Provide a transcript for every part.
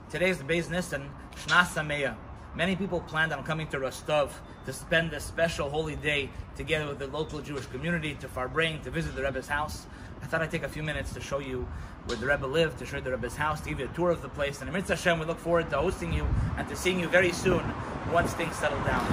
Today is the Beis Nisan, Shna Sameya. Many people planned on coming to Rostov to spend this special holy day together with the local Jewish community, to Farbrain, to visit the Rebbe's house. I thought I'd take a few minutes to show you where the Rebbe lived, to show you the Rebbe's house, to give you a tour of the place. And Mitzvah Hashem, we look forward to hosting you and to seeing you very soon once things settle down.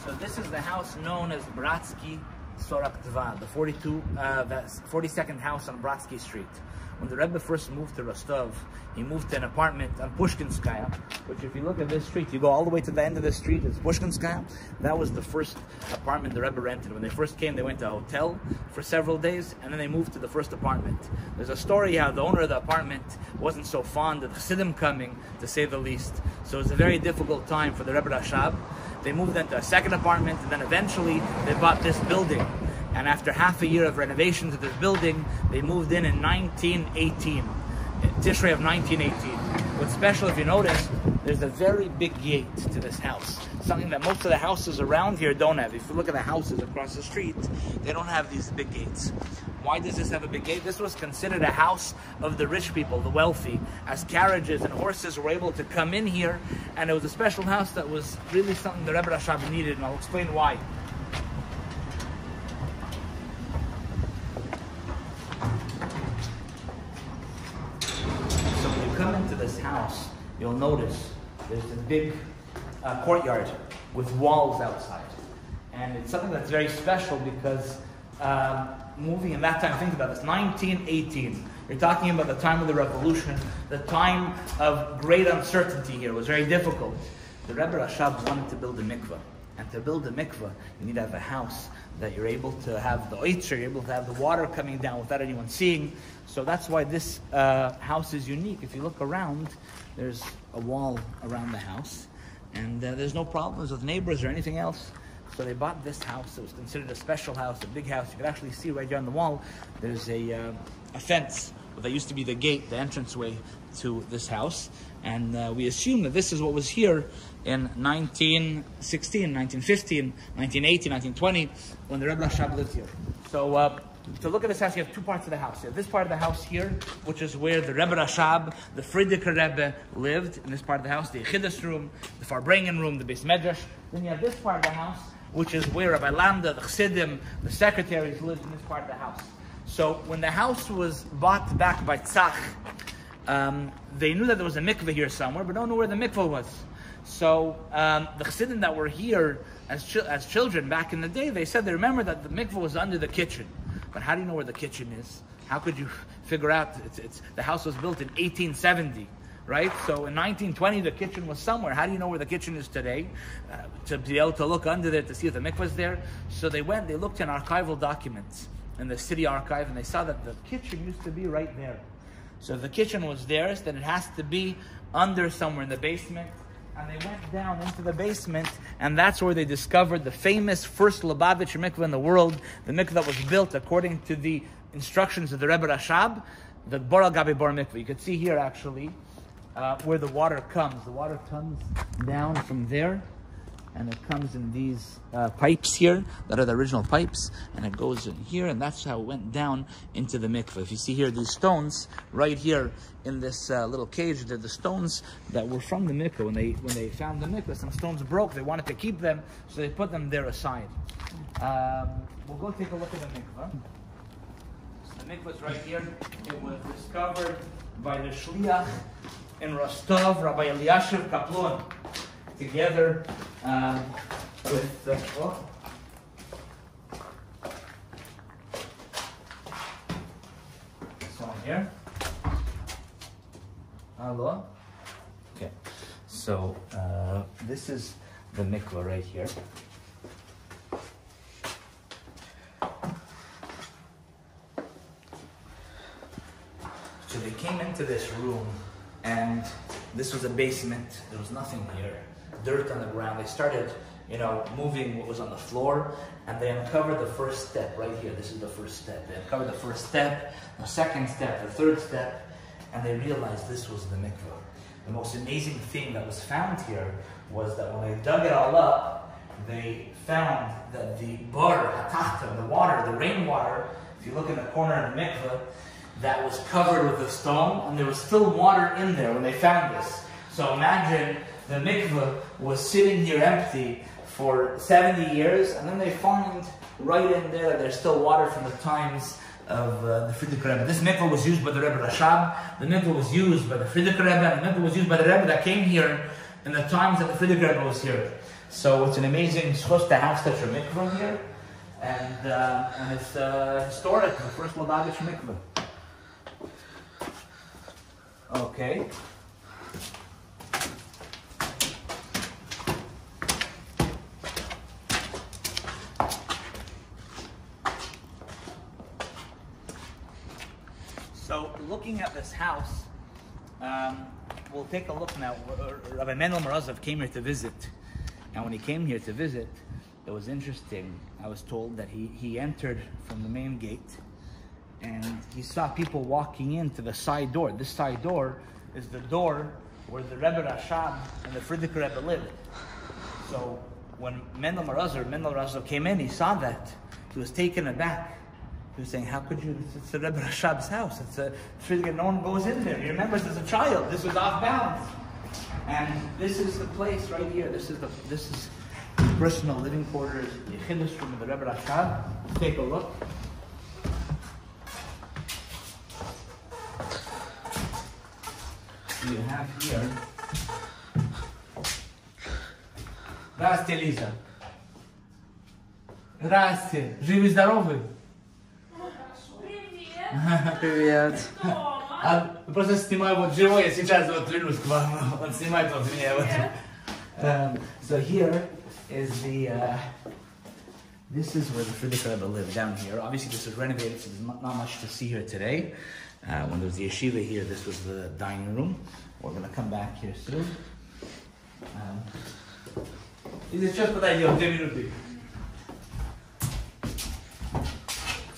So this is the house known as Bratsky Sorak Tva, the 42nd house on Bratsky Street. When the Rebbe first moved to Rostov, he moved to an apartment on Pushkinskaya, which if you look at this street, you go all the way to the end of the street, it's Pushkinskaya. That was the first apartment the Rebbe rented. When they first came, they went to a hotel for several days, and then they moved to the first apartment. There's a story how the owner of the apartment wasn't so fond of the Chassidim coming, to say the least. So it was a very difficult time for the Rebbe Rashab. They moved into a second apartment, and then eventually they bought this building. And after half a year of renovations of this building, they moved in 1918, Tishrei of 1918. What's special, if you notice, there's a very big gate to this house, something that most of the houses around here don't have. If you look at the houses across the street, they don't have these big gates. Why does this have a big gate? This was considered a house of the rich people, the wealthy, as carriages and horses were able to come in here, and it was a special house that was really something the Rebbe Rashab needed, and I'll explain why. Come into this house, you'll notice there's a big courtyard with walls outside. And it's something that's very special because moving in that time, think about this, 1918. You're talking about the time of the revolution, the time of great uncertainty here. It was very difficult. The Rebbe Rashab wanted to build a mikvah. And to build a mikvah, you need to have a house that you're able to have the ofthe, you're able to have the water coming down without anyone seeing. So that's why this house is unique. If you look around, there's a wall around the house, and there's no problems with neighbors or anything else. So they bought this house. It was considered a special house, a big house. You can actually see right here on the wall, there's a fence. Well, that used to be the gate, the entranceway to this house. And we assume that this is what was here in 1916, 1915, 1918, 1920, when the Rebbe Rashab lived here. So to look at this house, you have two parts of the house. You have this part of the house here, which is where the Rebbe Rashab, the Frierdiker Rebbe, lived. In this part of the house, the Yechidus room, the Farbrengen room, the Beis Medrash. Then you have this part of the house, which is where Rabbi Lambda, the Chassidim, the secretaries lived in this part of the house. So when the house was bought back by Tzach, they knew that there was a mikveh here somewhere, but don't know where the mikveh was. So the Chassidim that were here as children back in the day, they said they remember that the mikveh was under the kitchen. But how do you know where the kitchen is? How could you figure out? The house was built in 1870, right? So in 1920, the kitchen was somewhere. How do you know where the kitchen is today? To be able to look under there to see if the mikveh is there. So they looked in archival documents in the city archive, and they saw that the kitchen used to be right there. So if the kitchen was theirs, then it has to be under somewhere in the basement. And they went down into the basement, and that's where they discovered the famous first Lubavitcher mikveh in the world, the mikveh that was built according to the instructions of the Rebbe Rashab, the Bor al Gabi Bor mikveh. You can see here actually where the water comes. The water comes down from there, and it comes in these pipes here that are the original pipes, and it goes in here, and that's how it went down into the mikveh. If you see here, these stones right here in this little cage, they're the stones that were from the mikveh. When they found the mikveh, some stones broke. They wanted to keep them, so they put them there aside. We'll go take a look at the mikveh. So the mikveh is right here. It was discovered by the shliach in Rostov, Rabbi Elyashiv Kaplon, together with the someone here. Hello. Okay, so this is the mikveh right here. So they came into this room, and this was a basement. There was nothing here. Dirt on the ground. They started, moving what was on the floor, and they uncovered the first step right here. This is the first step. They uncovered the first step, the second step, the third step, and they realized this was the mikveh. The most amazing thing that was found here was that when they dug it all up, they found that the bar, the water, the rainwater, if you look in the corner of the mikvah, that was covered with a stone, and there was still water in there when they found this. So imagine the mikvah was sitting here empty for 70 years, and then they find right in there that there's still water from the times of the Frierdiker Rebbe. This mikvah was used by the Rebbe Rashab, the mikvah was used by the Frierdiker Rebbe, and the mikvah was used by the Rebbe that came here in the times that the Frierdiker Rebbe was here. So it's an amazing schus to have such a mikvah here, and it's historic, the first Lubavitch mikvah. Okay. So, looking at this house, we'll take a look now. Rabbi Mendel Morozov came here to visit, and when he came here to visit, it was interesting. I was told that he entered from the main gate, and he saw people walking into the side door. This side door is the door where the Rebbe Rashab and the Frierdiker Rebbe lived. So, when Mendel Morozov came in, he saw that. He was taken aback. He was saying, how could you, it's the Rebbe Rashab's house. It's a Frierdiker, no one goes in there. He remembers as a child, this was off bounds. And this is the place right here. This is the personal living quarters, the Yechidus room of the Rebbe Rashab. Let's take a look. You have here, Здравствуйте, Лиза. Здравствуйте. Живы, здоровы? Привет. Просто снимаю вот живой, я сейчас вот вернусь к вам. Он снимает вот меня. So here is this is where the Frierdiker Rebbe lived, down here. Obviously this was renovated, so there's not much to see here today. When there was the yeshiva here, this was the dining room. We're going to come back here soon. This is just what I do, 10 minutes.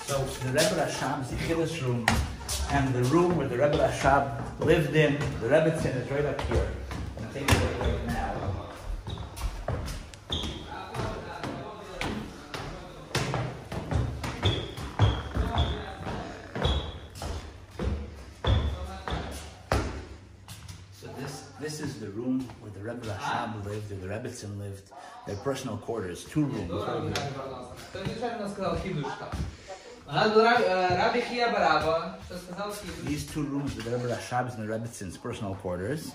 So the Rebbe Rashab's Yechidus room and the room where the Rebbe Rashab lived in, the Rebbetzin is right up here. I'm going to take a look right now. So this is the room where the Rebbe Rashab lived, or the Rebbetzin lived. Their personal quarters, 2 rooms. These 2 rooms are the Rebbe Rashab's and the Rebbetzins' personal quarters.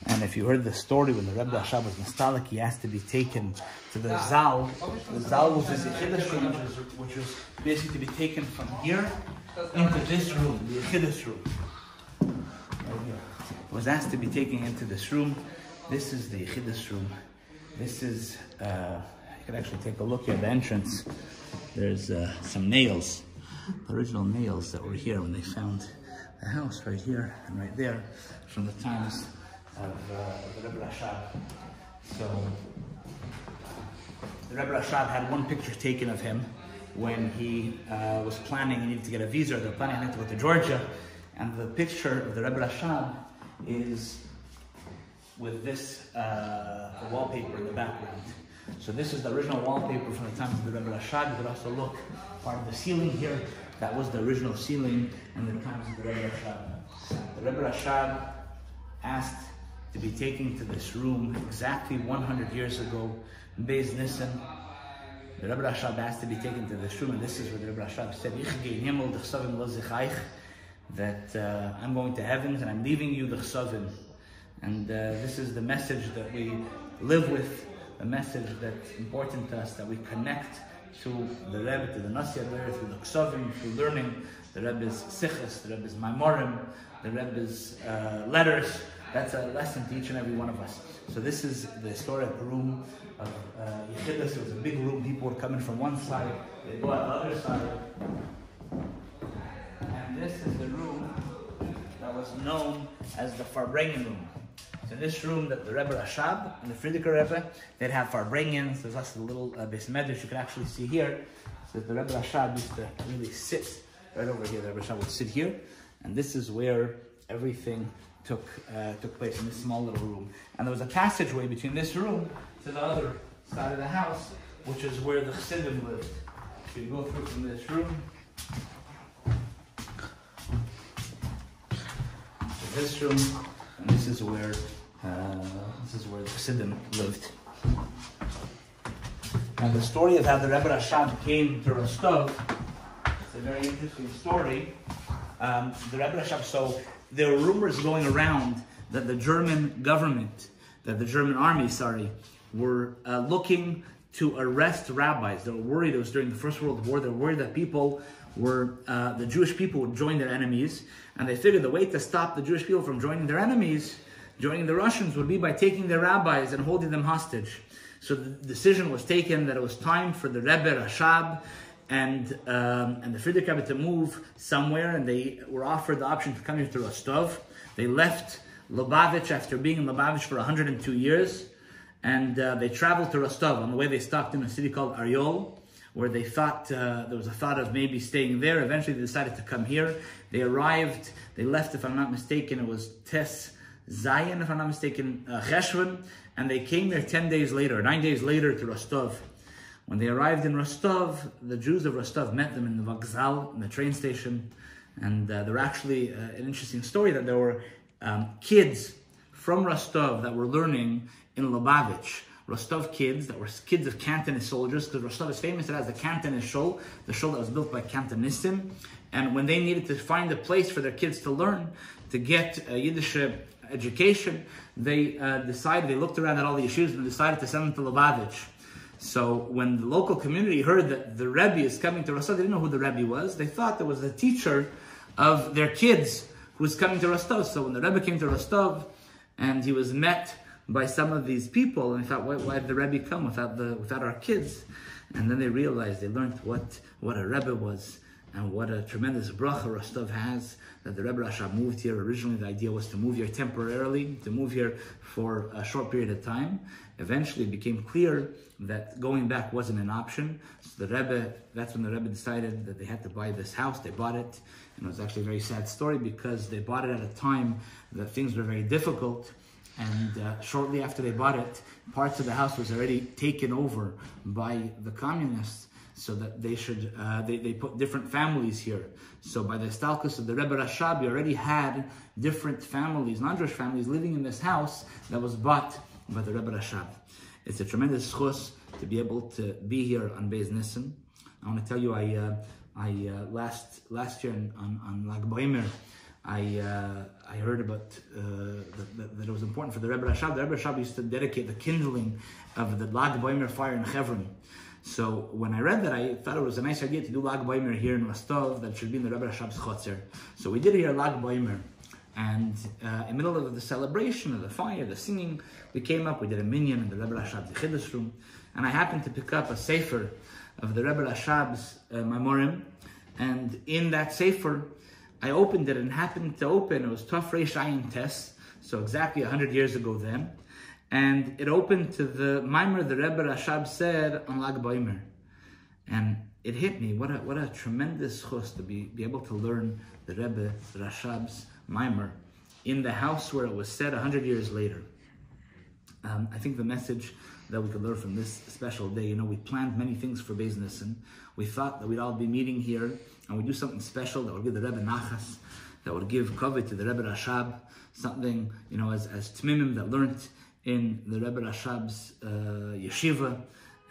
And if you heard the story, when the Rebbe Rashab was nostalgic, he asked to be taken to the Zal. The Zal was his Yechidus room, which was basically to be taken from here into this room, the Yechidus room. Right here. He was asked to be taken into this room. This is the Yechidus room. This is, you can actually take a look here at the entrance. There's some nails, original nails that were here when they found the house right here and right there from the times of the Rebbe Rashab. So the Rebbe Rashab had one picture taken of him when he was planning, he needed to get a visa, they were planning to go to Georgia, and the picture of the Rebbe Rashab is with this wallpaper in the background. So this is the original wallpaper from the time of the Rebbe Rashab. You could also look part of the ceiling here. That was the original ceiling in the times of the Rebbe Rashab. The Rebbe Rashab asked to be taken to this room exactly 100 years ago in Beis Nissen. The Rebbe Rashab asked to be taken to this room, and this is where the Rebbe Rashab said, that I'm going to heaven and I'm leaving you the chsavim. And this is the message that we live with, a message that's important to us, that we connect to the Rebbe, to the Nasi Rebbe, through the Ksavim, through learning the Rebbe's Sichos, the Rebbe's Maimorim, the Rebbe's letters. That's a lesson to each and every one of us. So this is the historic room of Yechidus. It was a big room. People were coming from one side, they go out the other side. And this is the room that was known as the Farbrengen room. So in this room, that the Rebbe Rashab and the Frierdiker Rebbe, they'd have Farbrengens. There's also a little Beis Medrash you can actually see here. So the Rebbe Rashab used to really sit right over here. The Rebbe Rashab would sit here, and this is where everything took place, in this small little room. And there was a passageway between this room to the other side of the house, which is where the Chassidim lived. So you go through from this room to this room, and this is where the Chassidim lived. And the story of how the Rebbe Rashab came to Rostov, it's a very interesting story. The Rebbe Rashab, so there were rumors going around that the German government, that the German army, were looking to arrest rabbis. They were worried, it was during the First World War, they were worried that the Jewish people would join their enemies, and they figured the way to stop the Jewish people from joining their enemies, joining the Russians, would be by taking their rabbis and holding them hostage. So the decision was taken that it was time for the Rebbe Rashab and the Friedrich Rebbe to move somewhere, and they were offered the option to come here to Rostov. They left Lubavitch after being in Lubavitch for 102 years, and they traveled to Rostov. On the way they stopped in a city called Aryol, where they thought, there was a thought of maybe staying there. Eventually they decided to come here. They arrived, they left, if I'm not mistaken, it was Tes Zayin, if I'm not mistaken, Cheshvan, and they came here 9 days later to Rostov. When they arrived in Rostov, the Jews of Rostov met them in the Vokzal, in the train station, and there were actually an interesting story that there were kids from Rostov that were learning in Lubavitch. Rostov kids that were kids of Cantonist soldiers, because Rostov is famous as the Cantonist shul, the shul that was built by Cantonistim. And when they needed to find a place for their kids to learn, to get Yiddish education, they looked around at all the yeshivas and decided to send them to Lubavitch. So when the local community heard that the Rebbe is coming to Rostov, they didn't know who the Rebbe was. They thought there was the teacher of their kids who was coming to Rostov. So when the Rebbe came to Rostov and he was met by some of these people, and they thought, why did the Rebbe come without our kids? And then they realized, they learned what a Rebbe was and what a tremendous bracha Rostov has, that the Rebbe Rashab moved here. Originally the idea was to move here temporarily, to move here for a short period of time. Eventually it became clear that going back wasn't an option. So that's when the Rebbe decided that they had to buy this house. They bought it, and it was actually a very sad story because they bought it at a time that things were very difficult. And shortly after they bought it, parts of the house was already taken over by the communists, so that they put different families here. So by the stalkus of the Rebbe Rashab, you already had different families, non-Jewish families, living in this house that was bought by the Rebbe Rashab. It's a tremendous schus to be able to be here on Beis Nissen. I want to tell you, last year on Lag Baimer, I heard about that it was important for the Rebbe Rashab. The Rebbe Rashab used to dedicate the kindling of the Lag Baimer fire in Hebron. So when I read that, I thought it was a nice idea to do Lag Baimer here in Rostov, that should be in the Rebbe Rashab's chotzer. So we did here Lag Baimer, and in the middle of the celebration of the fire, the singing, we came up, we did a minyan in the Rebbe Rashab's Chiddush room, and I happened to pick up a sefer of the Rebbe Rashab's Mamorim, and in that sefer, I opened it and happened to open, it was Tov Reish Ayin Tes, so exactly 100 years ago then. And it opened to the Maimer the Rebbe Rashab said on Lag Baimer. And it hit me, what a tremendous chus to be able to learn the Rebbe Rashab's Maimer in the house where it was said 100 years later. I think the message that we could learn from this special day, we planned many things for Beis Nissen. We thought that we'd all be meeting here and we'd do something special that would give the Rebbe Nachas, that would give kavod to the Rebbe Rashab, something, as Tmimim that learned in the Rebbe Rashab's yeshiva,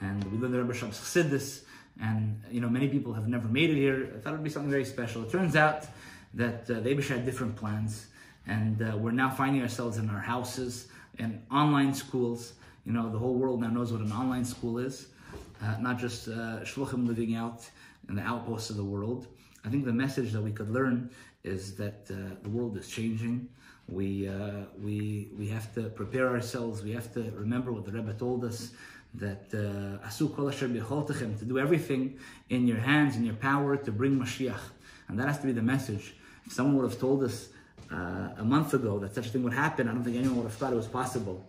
and we learned the Rebbe Rashab's chassidus, and many people have never made it here. I thought it would be something very special. It turns out that the Abish had different plans, and we're now finding ourselves in our houses, in online schools. The whole world now knows what an online school is, not just shluchim living out in the outposts of the world. I think the message that we could learn is that the world is changing. We have to prepare ourselves. We have to remember what the Rebbe told us, that asu kol asher b'yecholtechem, to do everything in your hands, in your power, to bring Mashiach. And that has to be the message. If someone would have told us a month ago that such a thing would happen, I don't think anyone would have thought it was possible.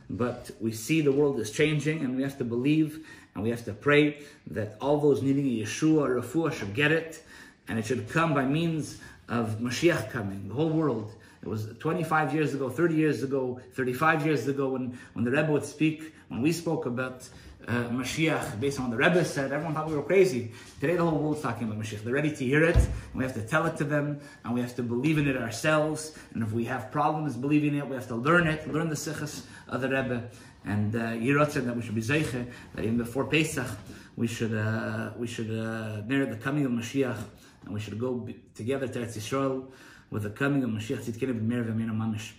But we see the world is changing, and we have to believe, and we have to pray that all those needing a Yeshua or Refuah should get it, and it should come by means of Mashiach coming, the whole world. It was 25 years ago, 30 years ago, 35 years ago when the Rebbe would speak, when we spoke about Mashiach, based on what the Rebbe said, everyone thought we were crazy. Today the whole world's talking about Mashiach. They're ready to hear it, and we have to tell it to them, and we have to believe in it ourselves. And if we have problems believing it, we have to learn it, learn the sichos of the Rebbe. And Yiratzah, that we should be zeiche, that even before Pesach, we should near the coming of Mashiach, and we should go together to Eretz Yisrael with the coming of Mashiach Tzidkenu b'meir v'amina mamish.